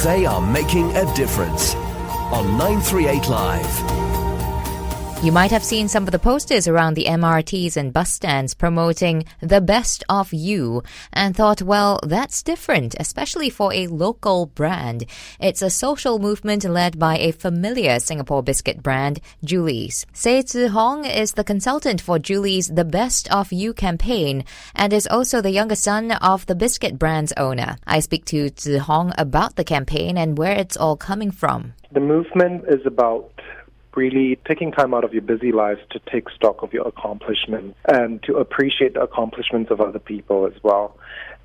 They are making a difference on 938 Live. You might have seen some of the posters around the MRTs and bus stands promoting the best of you and thought, well, that's different, especially for a local brand. It's a social movement led by a familiar Singapore biscuit brand, Julie's. Say Zhi Hong is the consultant for Julie's The Best of You campaign and is also the younger son of the biscuit brand's owner. I speak to Zhi Hong about the campaign and where it's all coming from. The movement is about really taking time out of your busy lives to take stock of your accomplishments and to appreciate the accomplishments of other people as well.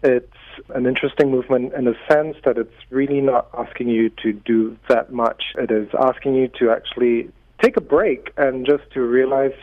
It's an interesting movement in the sense that it's really not asking you to do that much. It is asking you to actually take a break and just to realize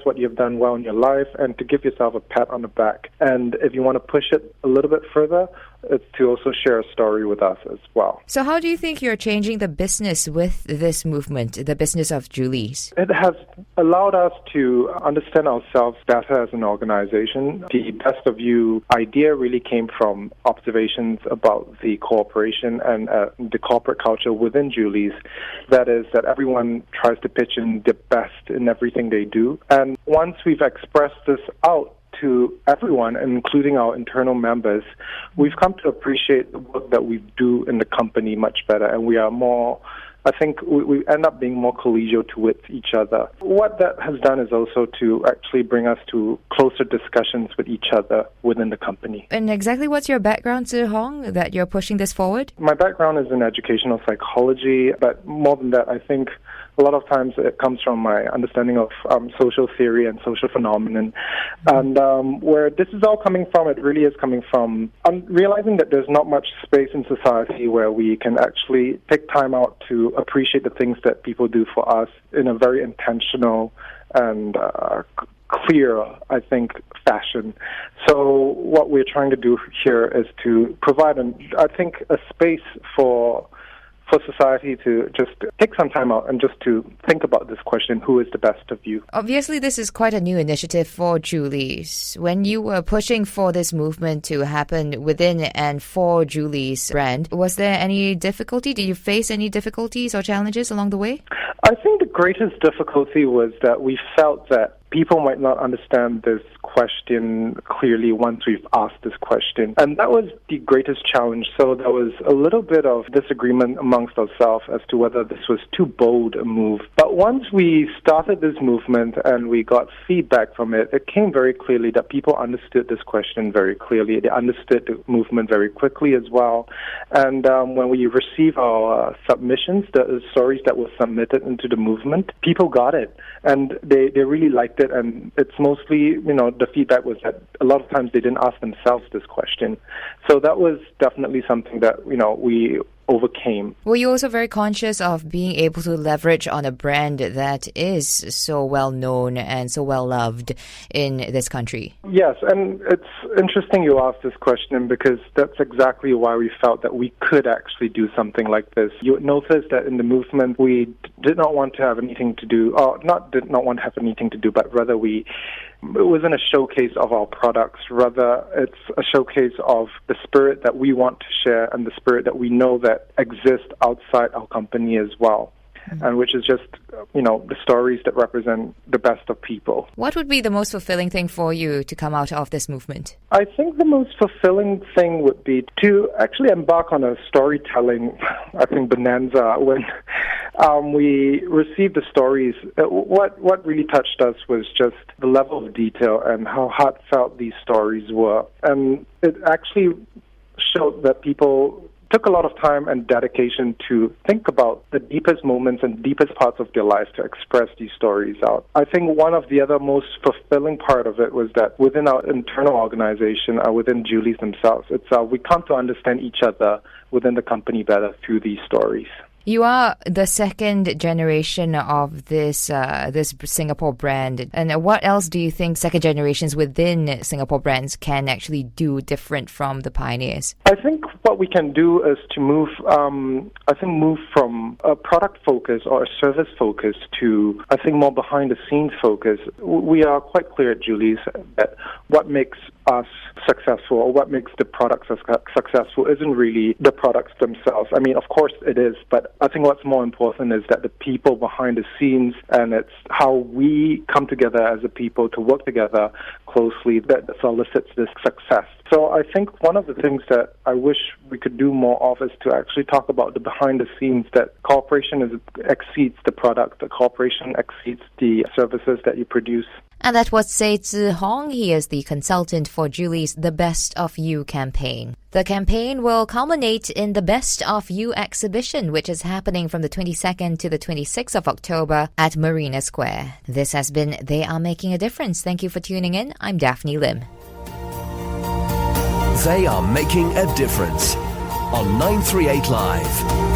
what you've done well in your life and to give yourself a pat on the back. And if you want to push it a little bit further, it's to also share a story with us as well. So how do you think you're changing the business with this movement, the business of Julie's? It has allowed us to understand ourselves better as an organization. The Best of You idea really came from observations about the cooperation and the corporate culture within Julie's. That is, that everyone tries to pitch in the best in everything they do. And once we've expressed this out to everyone, including our internal members, we've come to appreciate the work that we do in the company much better, and we are more, I think we end up being more collegial towards each other. What that has done is also to actually bring us to closer discussions with each other within the company. And exactly what's your background, Zhi Hong, that you're pushing this forward? My background is in educational psychology, but more than that, I think a lot of times it comes from my understanding of social theory and social phenomenon. And where this is all coming from, it really is coming from realizing that there's not much space in society where we can actually take time out to appreciate the things that people do for us in a very intentional and clear, I think, fashion. So what we're trying to do here is to provide, a space for society to just take some time out and just to think about this question, who is the best of you? Obviously, this is quite a new initiative for Julie's. When you were pushing for this movement to happen within and for Julie's brand, was there any difficulty? Did you face any difficulties or challenges along the way? I think the greatest difficulty was that we felt that people might not understand this question clearly once we've asked this question. And that was the greatest challenge. So there was a little bit of disagreement amongst ourselves as to whether this was too bold a move. But once we started this movement and we got feedback from it, it came very clearly that people understood this question very clearly. They understood the movement very quickly as well. And when we received our submissions, the stories that were submitted into the movement, people got it. And they really liked it. And it's mostly, the feedback was that a lot of times they didn't ask themselves this question. So that was definitely something that, we overcame. Were you also very conscious of being able to leverage on a brand that is so well known and so well loved in this country? Yes, and it's interesting you asked this question because that's exactly why we felt that we could actually do something like this. You would notice that in the movement we did not want to have anything to do, but rather it wasn't a showcase of our products. Rather, it's a showcase of the spirit that we want to share and the spirit that we know that exists outside our company as well. And which is just, the stories that represent the best of people. What would be the most fulfilling thing for you to come out of this movement? I think the most fulfilling thing would be to actually embark on a storytelling, bonanza. When we received the stories, what really touched us was just the level of detail and how heartfelt these stories were. And it actually showed that people took a lot of time and dedication to think about the deepest moments and deepest parts of their life to express these stories out. I think one of the other most fulfilling part of it was that within our internal organization, within Julie's themselves, we come to understand each other within the company better through these stories. You are the second generation of this Singapore brand. And what else do you think second generations within Singapore brands can actually do different from the pioneers? I think what we can do is to move from a product focus or a service focus to, I think, more behind the scenes focus. We are quite clear at Julie's that what makes us successful or what makes the products successful isn't really the products themselves. I mean, of course it is, but I think what's more important is that the people behind the scenes, and it's how we come together as a people to work together closely that solicits this success. So I think one of the things that I wish we could do more of is to actually talk about the behind the scenes, that cooperation exceeds the product, the cooperation exceeds the services that you produce. And that was Sei Zi Hong. He is the consultant for Julie's The Best of You campaign. The campaign will culminate in the Best of You exhibition, which is happening from the 22nd to the 26th of October at Marina Square. This has been They Are Making a Difference. Thank you for tuning in. I'm Daphne Lim. They are making a difference on 938 Live.